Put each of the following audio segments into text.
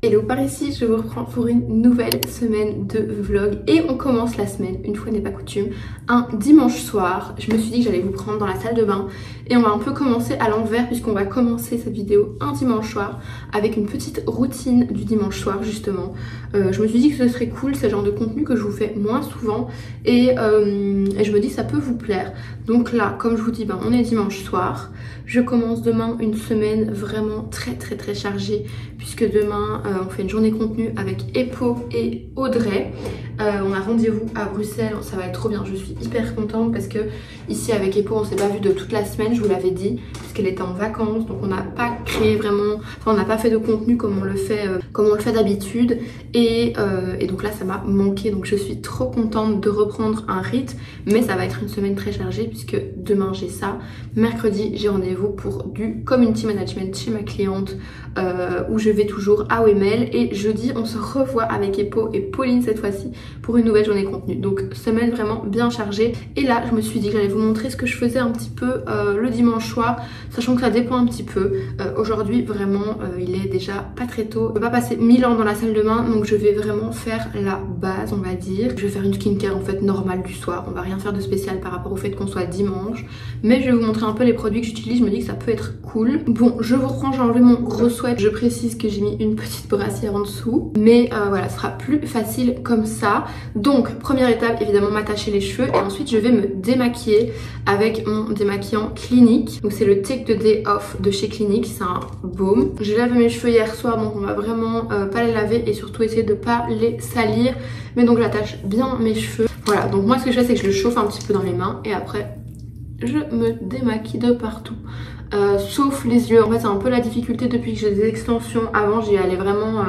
Hello par ici, je vous reprends pour une nouvelle semaine de vlog et on commence la semaine, une fois n'est pas coutume, un dimanche soir. Je me suis dit que j'allais vous prendre dans la salle de bain et on va un peu commencer à l'envers puisqu'on va commencer cette vidéo un dimanche soir avec une petite routine du dimanche soir justement. Je me suis dit que ce serait cool, c'est le genre de contenu que je vous fais moins souvent et je me dis que ça peut vous plaire. Donc là, comme je vous dis, on est dimanche soir. Je commence demain une semaine vraiment très chargée puisque demain on fait une journée contenu avec Epo et Audrey. On a rendez-vous à Bruxelles, ça va être trop bien, je suis hyper contente parce que ici avec Epo on s'est pas vu de toute la semaine, je vous l'avais dit, puisqu'elle était en vacances, donc on n'a pas créé vraiment, enfin on n'a pas fait de contenu comme on le fait d'habitude et donc là ça m'a manqué, donc je suis trop contente de reprendre un rythme, mais ça va être une semaine très chargée puisque demain j'ai ça, mercredi j'ai rendez-vous pour du community management chez ma cliente où je vais toujours à OML et jeudi on se revoit avec Epo et Pauline cette fois-ci pour une nouvelle journée contenu, donc semaine vraiment bien chargée. Et là je me suis dit que j'allais vous montrer ce que je faisais un petit peu le dimanche soir, sachant que ça dépend un petit peu. Aujourd'hui vraiment il est déjà pas très tôt, je vais pas passer 1000 ans dans la salle de bain, donc je vais vraiment faire la base on va dire. Je vais faire une skincare en fait normale du soir, on va rien faire de spécial par rapport au fait qu'on soit dimanche, mais je vais vous montrer un peu les produits que j'utilise, je me dis que ça peut être cool. Bon, je vous reprends, j'ai enlevé mon gros sweat, je précise que j'ai mis une petite brassière en dessous, mais voilà, ce sera plus facile comme ça. Donc première étape évidemment m'attacher les cheveux et ensuite je vais me démaquiller avec mon démaquillant Clinique. Donc c'est le Take the Day Off de chez Clinique, c'est un baume. J'ai lavé mes cheveux hier soir, donc on va vraiment pas les laver et surtout essayer de pas les salir, mais donc j'attache bien mes cheveux. Voilà, donc moi ce que je fais c'est que je le chauffe un petit peu dans les mains et après je me démaquille de partout. Sauf les yeux, en fait c'est un peu la difficulté depuis que j'ai des extensions. Avant j'y allais vraiment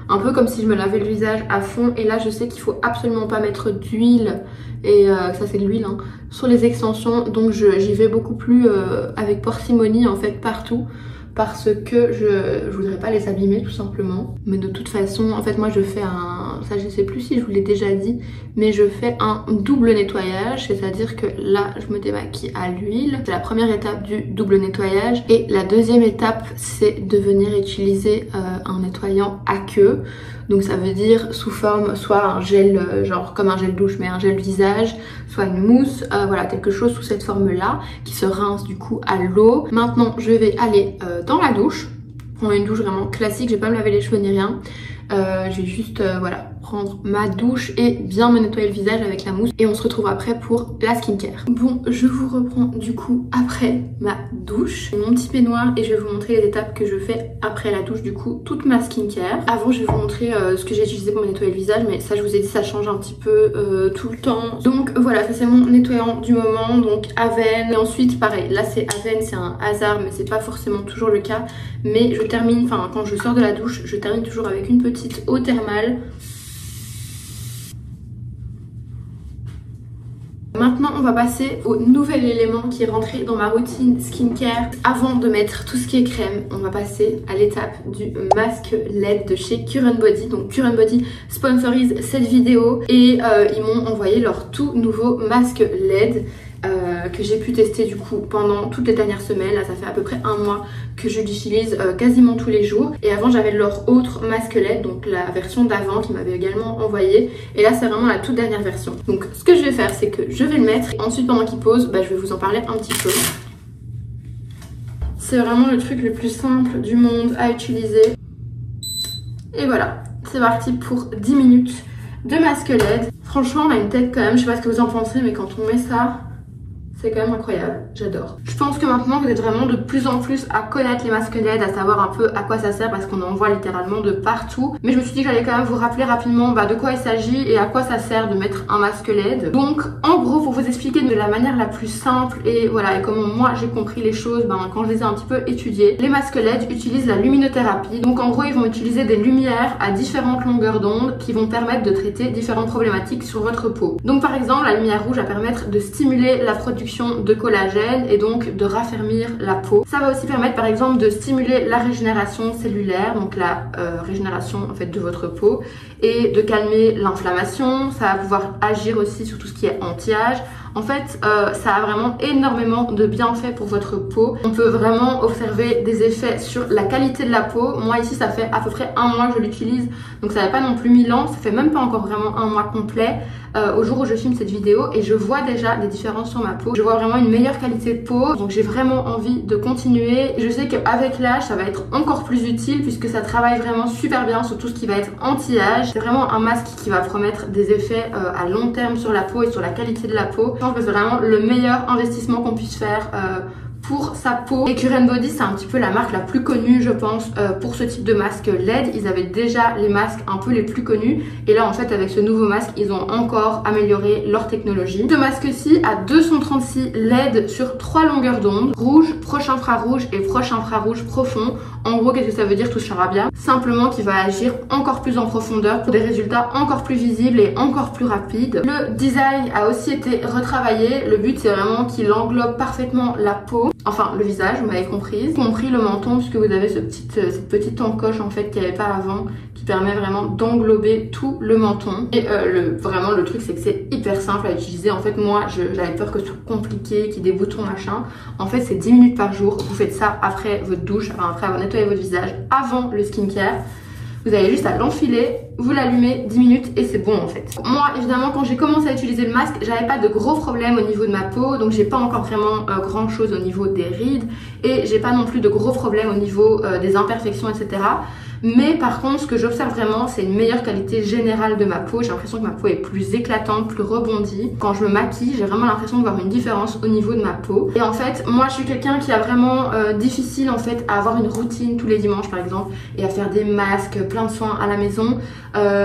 un peu comme si je me lavais le visage à fond, et là je sais qu'il faut absolument pas mettre d'huile, et ça c'est de l'huile hein, sur les extensions, donc j'y vais beaucoup plus avec parcimonie en fait partout, parce que je voudrais pas les abîmer tout simplement. Mais de toute façon en fait moi je fais ça je sais plus si je vous l'ai déjà dit, mais je fais un double nettoyage, c'est à dire que là je me démaquille à l'huile, c'est la première étape du double nettoyage, et la deuxième étape c'est de venir utiliser un nettoyant aqueux. Donc ça veut dire sous forme soit un gel, genre comme un gel douche mais un gel visage, soit une mousse, voilà quelque chose sous cette forme là qui se rince du coup à l'eau. Maintenant je vais aller dans la douche, prendre une douche vraiment classique, je vais pas me laver les cheveux ni rien. Je vais juste voilà prendre ma douche et bien me nettoyer le visage avec la mousse, et on se retrouve après pour la skincare. Bon, je vous reprends du coup après ma douche, mon petit peignoir, et je vais vous montrer les étapes que je fais après la douche, du coup toute ma skincare. Avant je vais vous montrer ce que j'ai utilisé pour me nettoyer le visage, mais ça je vous ai dit ça change un petit peu tout le temps. Donc voilà, ça c'est mon nettoyant du moment, donc Avène. Et ensuite pareil, là c'est Avène, c'est un hasard mais c'est pas forcément toujours le cas, mais je termine, enfin quand je sors de la douche je termine toujours avec une petite eau thermale. Maintenant on va passer au nouvel élément qui est rentré dans ma routine skincare. Avant de mettre tout ce qui est crème, on va passer à l'étape du masque LED de chez Current Body. Donc Current Body sponsorise cette vidéo et ils m'ont envoyé leur tout nouveau masque LED que j'ai pu tester du coup pendant toutes les dernières semaines. Là ça fait à peu près un mois que je l'utilise quasiment tous les jours, et avant j'avais leur autre masque LED, donc la version d'avant qui m'avait également envoyé, et là c'est vraiment la toute dernière version. Donc ce que je vais faire c'est que je vais le mettre et ensuite pendant qu'il pose je vais vous en parler un petit peu. C'est vraiment le truc le plus simple du monde à utiliser, et voilà c'est parti pour 10 minutes de masque LED. Franchement on a une tête quand même, je sais pas ce que vous en pensez, mais quand on met ça c'est quand même incroyable, j'adore. Je pense que maintenant vous êtes vraiment de plus en plus à connaître les masques LED, à savoir un peu à quoi ça sert parce qu'on en voit littéralement de partout. Mais je me suis dit que j'allais quand même vous rappeler rapidement de quoi il s'agit et à quoi ça sert de mettre un masque LED. Donc en gros pour vous expliquer de la manière la plus simple et voilà, et comment moi j'ai compris les choses quand je les ai un petit peu étudiées, les masques LED utilisent la luminothérapie. Donc en gros ils vont utiliser des lumières à différentes longueurs d'onde qui vont permettre de traiter différentes problématiques sur votre peau. Donc par exemple la lumière rouge va permettre de stimuler la production de collagène et donc de raffermir la peau. Ça va aussi permettre par exemple de stimuler la régénération cellulaire, donc la régénération en fait de votre peau, et de calmer l'inflammation. Ça va pouvoir agir aussi sur tout ce qui est anti-âge, En fait, ça a vraiment énormément de bienfaits pour votre peau. On peut vraiment observer des effets sur la qualité de la peau. Moi ici, ça fait à peu près un mois que je l'utilise, donc ça n'a pas non plus 1000 ans, ça fait même pas encore vraiment un mois complet au jour où je filme cette vidéo, et je vois déjà des différences sur ma peau. Je vois vraiment une meilleure qualité de peau, donc j'ai vraiment envie de continuer. Je sais qu'avec l'âge, ça va être encore plus utile puisque ça travaille vraiment super bien sur tout ce qui va être anti-âge. C'est vraiment un masque qui va promettre des effets à long terme sur la peau et sur la qualité de la peau. Je pense que c'est vraiment le meilleur investissement qu'on puisse faire pour sa peau. Et Cure & Body, c'est un petit peu la marque la plus connue, je pense, pour ce type de masque LED. Ils avaient déjà les masques un peu les plus connus, et là en fait avec ce nouveau masque, ils ont encore amélioré leur technologie. Ce masque-ci a 236 LED sur 3 longueurs d'onde, rouge, proche infrarouge et proche infrarouge profond. En gros, qu'est-ce que ça veut dire? Tout sera bien. Simplement qu'il va agir encore plus en profondeur pour des résultats encore plus visibles et encore plus rapides. Le design a aussi été retravaillé. Le but, c'est vraiment qu'il englobe parfaitement la peau. Enfin, le visage, vous m'avez compris le menton, puisque vous avez cette petite encoche en fait qu'il n'y avait pas avant, qui permet vraiment d'englober tout le menton. Et vraiment le truc, c'est que c'est hyper simple à utiliser. En fait, moi j'avais peur que ce soit compliqué, qu'il y ait des boutons machin. En fait, c'est 10 minutes par jour. Vous faites ça après votre douche, enfin après avoir nettoyé votre visage, avant le skincare. Vous avez juste à l'enfiler, vous l'allumez 10 minutes et c'est bon en fait. Moi évidemment, quand j'ai commencé à utiliser le masque, j'avais pas de gros problèmes au niveau de ma peau, donc j'ai pas encore vraiment grand chose au niveau des rides, et j'ai pas non plus de gros problèmes au niveau des imperfections, etc. Mais par contre, ce que j'observe vraiment, c'est une meilleure qualité générale de ma peau. J'ai l'impression que ma peau est plus éclatante, plus rebondie. Quand je me maquille, j'ai vraiment l'impression de voir une différence au niveau de ma peau. Et en fait, moi je suis quelqu'un qui a vraiment difficile en fait à avoir une routine tous les dimanches par exemple, et à faire des masques, plein de soins à la maison.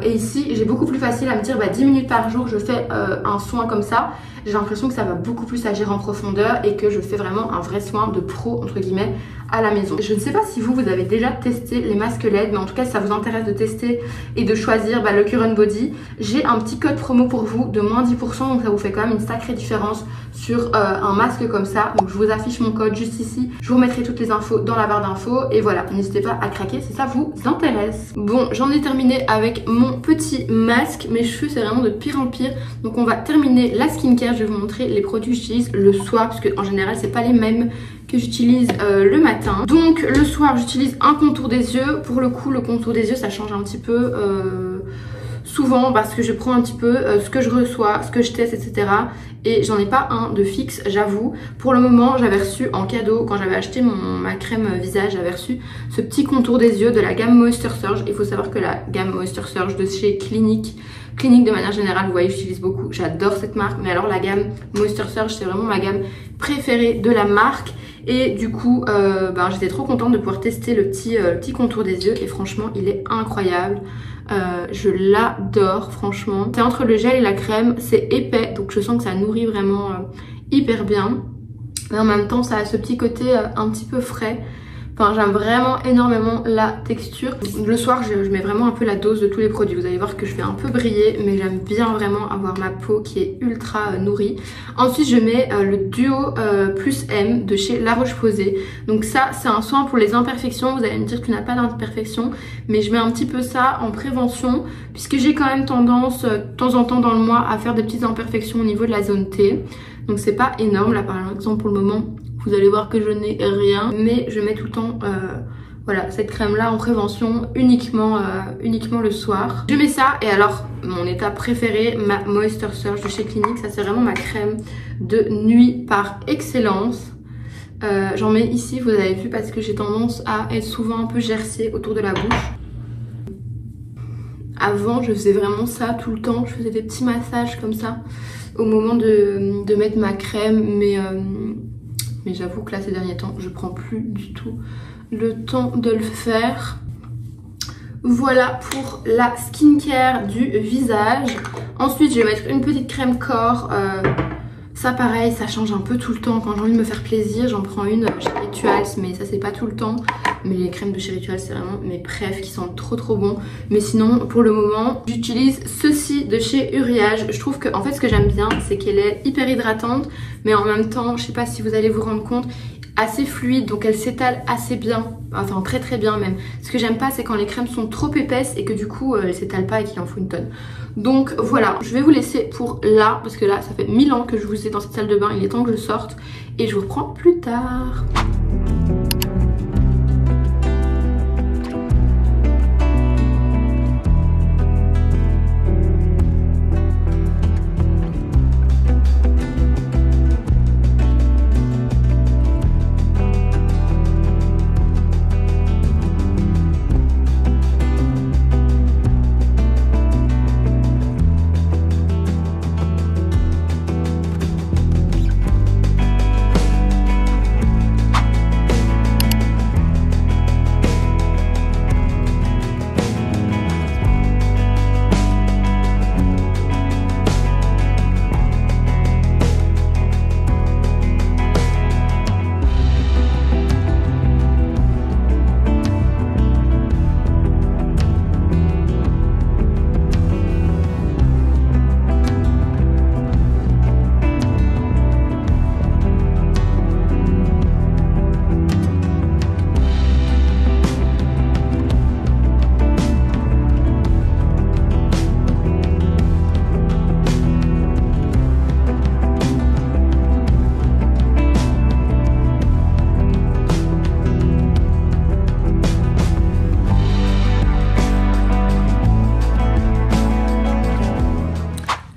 Et ici, j'ai beaucoup plus facile à me dire 10 minutes par jour, je fais un soin comme ça. J'ai l'impression que ça va beaucoup plus agir en profondeur et que je fais vraiment un vrai soin de pro entre guillemets à la maison. Je ne sais pas si vous avez déjà testé les masques LED, mais en tout cas si ça vous intéresse de tester et de choisir le Cure & Body, j'ai un petit code promo pour vous de moins 10%, donc ça vous fait quand même une sacrée différence sur un masque comme ça. Donc je vous affiche mon code juste ici, je vous mettrai toutes les infos dans la barre d'infos, et voilà, n'hésitez pas à craquer si ça vous intéresse. Bon, j'en ai terminé avec mon petit masque. Mes cheveux, c'est vraiment de pire en pire, donc on va terminer la skincare. Je vais vous montrer les produits que j'utilise le soir, parce que en général c'est pas les mêmes que j'utilise le matin. Donc le soir j'utilise un contour des yeux. Pour le coup, le contour des yeux ça change un petit peu souvent, parce que je prends un petit peu ce que je reçois, ce que je teste, etc. Et j'en ai pas un de fixe, j'avoue. Pour le moment, j'avais reçu en cadeau, quand j'avais acheté ma crème visage, j'avais reçu ce petit contour des yeux de la gamme Moisture Surge. Il faut savoir que la gamme Moisture Surge de chez Clinique de manière générale, vous voyez, j'utilise beaucoup, j'adore cette marque, mais alors la gamme Moisture Surge, c'est vraiment ma gamme préférée de la marque. Et du coup, j'étais trop contente de pouvoir tester le petit contour des yeux, et franchement, il est incroyable. Je l'adore, franchement. C'est entre le gel et la crème, c'est épais, donc je sens que ça nourrit vraiment hyper bien. Mais en même temps, ça a ce petit côté un petit peu frais. Enfin, j'aime vraiment énormément la texture. Le soir, je mets vraiment un peu la dose de tous les produits. Vous allez voir que je vais un peu briller, mais j'aime bien vraiment avoir ma peau qui est ultra nourrie. Ensuite, je mets le Duo Plus M de chez La Roche-Posay. Donc ça, c'est un soin pour les imperfections. Vous allez me dire que tu n'as pas d'imperfections, mais je mets un petit peu ça en prévention, puisque j'ai quand même tendance, de temps en temps dans le mois, à faire des petites imperfections au niveau de la zone T. Donc c'est pas énorme. Là, par exemple, pour le moment, vous allez voir que je n'ai rien, mais je mets tout le temps voilà, cette crème là en prévention uniquement le soir. Je mets ça, et alors mon étape préférée, ma Moisture Surge de chez Clinique. Ça c'est vraiment ma crème de nuit par excellence. J'en mets ici, vous avez vu, parce que j'ai tendance à être souvent un peu gercée autour de la bouche. Avant je faisais vraiment ça tout le temps, je faisais des petits massages comme ça au moment de mettre ma crème, mais j'avoue que là ces derniers temps je prends plus du tout le temps de le faire. Voilà pour la skincare du visage. Ensuite je vais mettre une petite crème corps. Ça pareil, ça change un peu tout le temps. Quand j'ai envie de me faire plaisir, j'en prends une chez Rituals, mais ça c'est pas tout le temps. Mais les crèmes de chez Rituals, c'est vraiment mes préfs qui sont trop bons. Mais sinon, pour le moment, j'utilise ceci de chez Uriage. Je trouve que, en fait, ce que j'aime bien, c'est qu'elle est hyper hydratante, mais en même temps, je sais pas si vous allez vous rendre compte, assez fluide, donc elle s'étale assez bien, enfin très très bien même. Ce que j'aime pas, c'est quand les crèmes sont trop épaisses et que du coup elles s'étalent pas et qu'il en faut une tonne. Donc voilà, je vais vous laisser pour là, parce que là ça fait 1000 ans que je vous ai dans cette salle de bain, il est temps que je sorte et je vous reprends plus tard.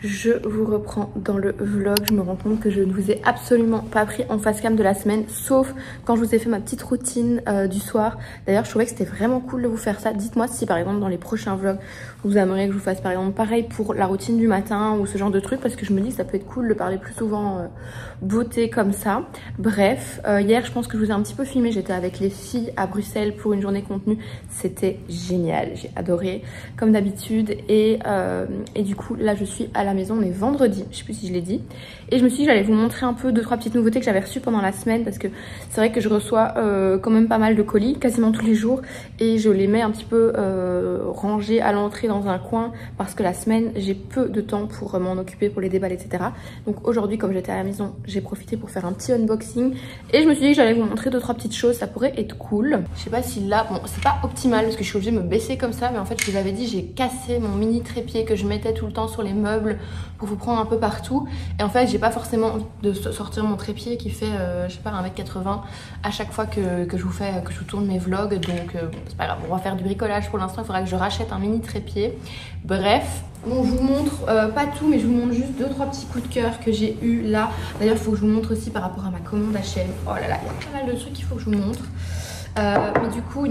Je vous reprends dans le vlog. Je me rends compte que je ne vous ai absolument pas pris en face cam de la semaine, sauf quand je vous ai fait ma petite routine du soir. D'ailleurs je trouvais que c'était vraiment cool de vous faire ça. Dites-moi si par exemple dans les prochains vlogs vous aimeriez que je vous fasse par exemple pareil pour la routine du matin ou ce genre de truc, parce que je me dis que ça peut être cool de parler plus souvent beauté comme ça. Bref, hier je pense que je vous ai un petit peu filmé, j'étais avec les filles à Bruxelles pour une journée contenu. C'était génial, j'ai adoré comme d'habitude et du coup là je suis à la maison. On est vendredi, je sais plus si je l'ai dit, et je me suis dit que j'allais vous montrer un peu 2-3 petites nouveautés que j'avais reçues pendant la semaine, parce que c'est vrai que je reçois quand même pas mal de colis quasiment tous les jours et je les mets un petit peu rangés à l'entrée dans un coin parce que la semaine j'ai peu de temps pour m'en occuper, pour les déballer, etc. Donc aujourd'hui, comme j'étais à la maison, j'ai profité pour faire un petit unboxing et je me suis dit que j'allais vous montrer 2-3 petites choses, ça pourrait être cool. Je sais pas si là, bon c'est pas optimal parce que je suis obligée de me baisser comme ça, mais en fait je vous avais dit, j'ai cassé mon mini trépied que je mettais tout le temps sur les meubles pour vous prendre un peu partout, et en fait j'ai pas forcément envie de sortir mon trépied qui fait je sais pas 1m80 à chaque fois que je vous tourne mes vlogs, donc c'est pas grave, on va faire du bricolage pour l'instant. Il faudra que je rachète un mini trépied. Bref, bon je vous montre pas tout, mais je vous montre juste 2-3 petits coups de cœur que j'ai eu là. D'ailleurs il faut que je vous montre aussi par rapport à ma commande H&M. Oh là là, il y a pas mal de trucs qu'il faut que je vous montre, mais du coup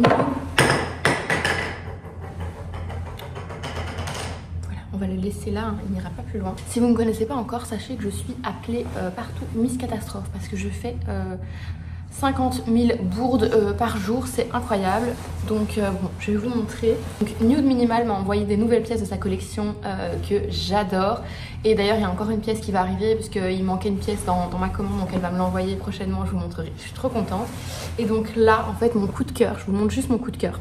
on va le laisser là, hein, il n'ira pas plus loin. Si vous ne me connaissez pas encore, sachez que je suis appelée partout Miss Catastrophe parce que je fais 50 000 bourdes par jour, c'est incroyable. Donc bon, je vais vous montrer. Donc Nude Minimal m'a envoyé des nouvelles pièces de sa collection que j'adore. Et d'ailleurs il y a encore une pièce qui va arriver parce qu'il manquait une pièce dans ma commande, donc elle va me l'envoyer prochainement, je vous montrerai. Je suis trop contente. Et donc là en fait mon coup de cœur, je vous montre juste mon coup de cœur.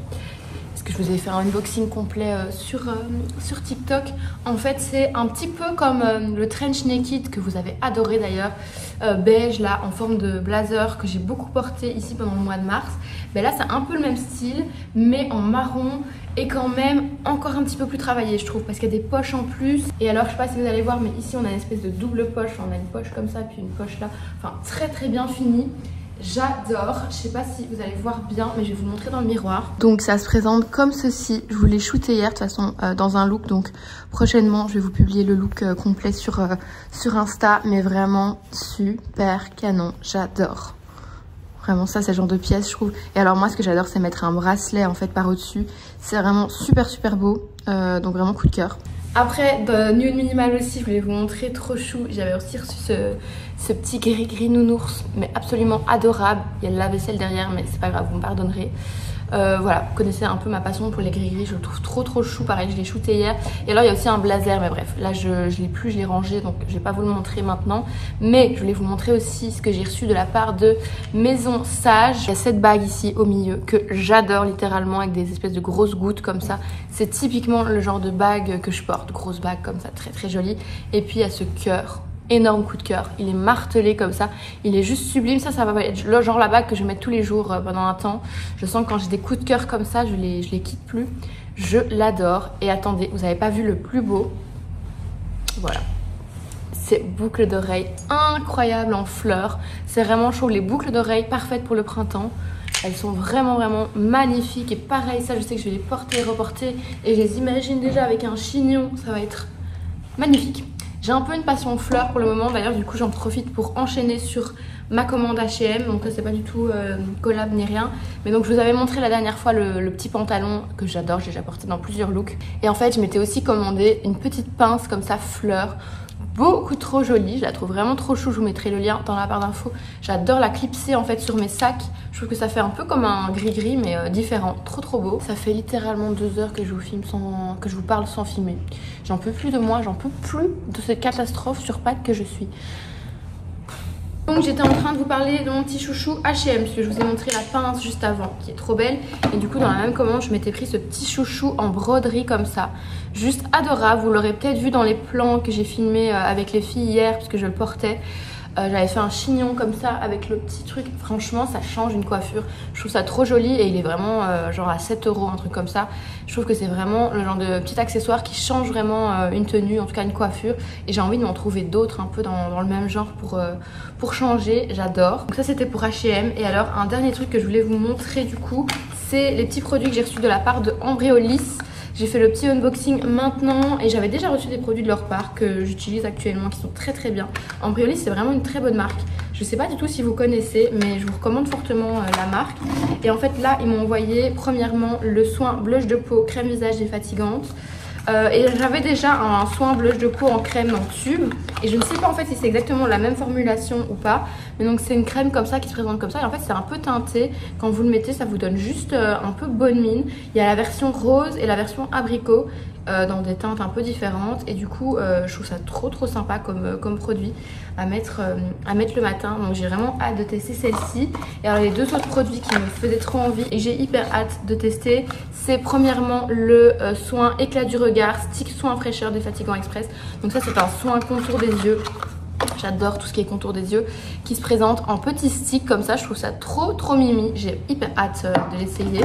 Que je vous ai fait un unboxing complet sur TikTok. En fait c'est un petit peu comme le trench naked que vous avez adoré d'ailleurs, beige là en forme de blazer que j'ai beaucoup porté ici pendant le mois de mars. Ben là c'est un peu le même style mais en marron et quand même encore un petit peu plus travaillé je trouve, parce qu'il y a des poches en plus. Et alors je sais pas si vous allez voir, mais ici on a une espèce de double poche, on a une poche comme ça puis une poche là, enfin très très bien finie. J'adore, je sais pas si vous allez voir bien, mais je vais vous montrer dans le miroir. Donc ça se présente comme ceci, je vous l'ai shooté hier de toute façon dans un look, donc prochainement je vais vous publier le look complet sur Insta, mais vraiment super canon, j'adore. Vraiment ça c'est le genre de pièce je trouve. Et alors moi ce que j'adore c'est mettre un bracelet en fait par au dessus, c'est vraiment super beau, donc vraiment coup de cœur. Après, de Nude Minimal aussi, je voulais vous montrer, trop chou. J'avais aussi reçu ce petit gris nounours, mais absolument adorable. Il y a le lave-vaisselle derrière, mais c'est pas grave, vous me pardonnerez. Voilà, vous connaissez un peu ma passion pour les gris, je le trouve trop chou. Pareil, je l'ai shooté hier. Et alors il y a aussi un blazer, mais bref, là je l'ai plus, je l'ai rangé, donc je vais pas vous le montrer maintenant. Mais je voulais vous montrer aussi ce que j'ai reçu de la part de Maison Sage. Il y a cette bague ici au milieu que j'adore littéralement, avec des espèces de grosses gouttes comme ça. C'est typiquement le genre de bague que je porte, grosse bague comme ça, très jolie. Et puis il y a ce cœur énorme coup de cœur. Il est martelé comme ça, il est juste sublime. Ça va être le genre la bague que je vais mettre tous les jours pendant un temps. Je sens que quand j'ai des coups de cœur comme ça, je les quitte plus. Je l'adore. Et attendez, vous n'avez pas vu le plus beau? Voilà. Ces boucles d'oreilles incroyables en fleurs. C'est vraiment chaud. Les boucles d'oreilles parfaites pour le printemps. Elles sont vraiment magnifiques. Et pareil, ça je sais que je vais les porter et reporter. Et je les imagine déjà avec un chignon. Ça va être magnifique. J'ai un peu une passion fleurs pour le moment. D'ailleurs, du coup, j'en profite pour enchaîner sur ma commande H&M. Donc là, c'est pas du tout collab ni rien. Mais donc, je vous avais montré la dernière fois le petit pantalon que j'adore. J'ai déjà porté dans plusieurs looks. Et en fait, je m'étais aussi commandé une petite pince comme ça, fleurs. Beaucoup trop jolie, je la trouve vraiment trop chou. Je vous mettrai le lien dans la barre d'infos. J'adore la clipser en fait sur mes sacs. Je trouve que ça fait un peu comme un gris-gris mais différent. Trop beau. Ça fait littéralement 2 heures que je vous filme que je vous parle sans filmer. J'en peux plus de moi, j'en peux plus de cette catastrophe sur pattes que je suis. Donc j'étais en train de vous parler de mon petit chouchou H&M parce que je vous ai montré la pince juste avant qui est trop belle. Et du coup dans la même commande je m'étais pris ce petit chouchou en broderie comme ça. Juste adorable, vous l'aurez peut-être vu dans les plans que j'ai filmés avec les filles hier parce que je le portais. J'avais fait un chignon comme ça avec le petit truc. Franchement ça change une coiffure. Je trouve ça trop joli et il est vraiment genre à 7 €, un truc comme ça. Je trouve que c'est vraiment le genre de petit accessoire qui change vraiment une tenue, en tout cas une coiffure. Et j'ai envie de m'en trouver d'autres un peu dans le même genre pour changer. J'adore. Donc ça c'était pour H&M. Et alors un dernier truc que je voulais vous montrer du coup, c'est les petits produits que j'ai reçus de la part de Embryolisse. J'ai fait le petit unboxing maintenant et j'avais déjà reçu des produits de leur part que j'utilise actuellement qui sont très bien. Embryolisse c'est vraiment une très bonne marque. Je sais pas du tout si vous connaissez mais je vous recommande fortement la marque. Et en fait là ils m'ont envoyé premièrement le soin blush de peau crème visage défatigante. Et j'avais déjà un soin blush de peau en crème en tube. Et je ne sais pas en fait si c'est exactement la même formulation ou pas. Mais donc c'est une crème comme ça qui se présente comme ça. Et en fait c'est un peu teinté. Quand vous le mettez ça vous donne juste un peu bonne mine. Il y a la version rose et la version abricot. Dans des teintes un peu différentes. Et du coup je trouve ça trop sympa comme produit à mettre le matin. Donc j'ai vraiment hâte de tester celle-ci. Et alors les 2 autres produits qui me faisaient trop envie et j'ai hyper hâte de tester, c'est premièrement le soin éclat du regard stick soin fraîcheur défatigant express. Donc ça c'est un soin contour des yeux. J'adore tout ce qui est contour des yeux qui se présente en petits sticks comme ça. Je trouve ça trop mimi. J'ai hyper hâte de l'essayer.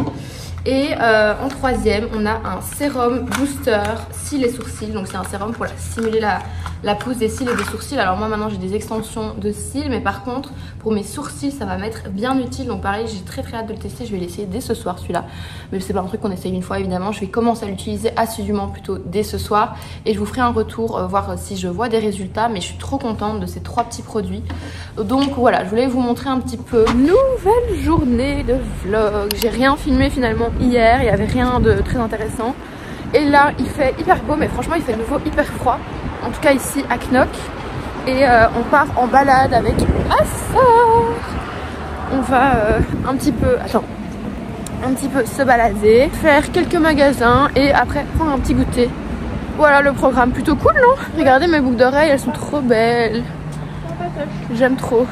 Et en troisième, on a un sérum booster cils et sourcils. Donc c'est un sérum pour simuler la pousse des cils et des sourcils. Alors moi maintenant j'ai des extensions de cils, mais par contre pour mes sourcils ça va m'être bien utile. Donc pareil, j'ai très hâte de le tester. Je vais l'essayer dès ce soir celui-là. Mais c'est pas un truc qu'on essaye une fois évidemment. Je vais commencer à l'utiliser assidûment plutôt dès ce soir. Et je vous ferai un retour, voir si je vois des résultats. Mais je suis trop contente de ces 3 petits produits. Donc voilà, je voulais vous montrer un petit peu. Nouvelle journée de vlog. J'ai rien filmé finalement hier, il n'y avait rien de très intéressant. Et là il fait hyper beau, mais franchement il fait de nouveau hyper froid. En tout cas ici à Knock. Et on part en balade avec ma soeur. On va un petit peu se balader, faire quelques magasins et après prendre un petit goûter. Voilà le programme, plutôt cool non? Regardez mes boucles d'oreilles, elles sont trop belles. J'aime trop.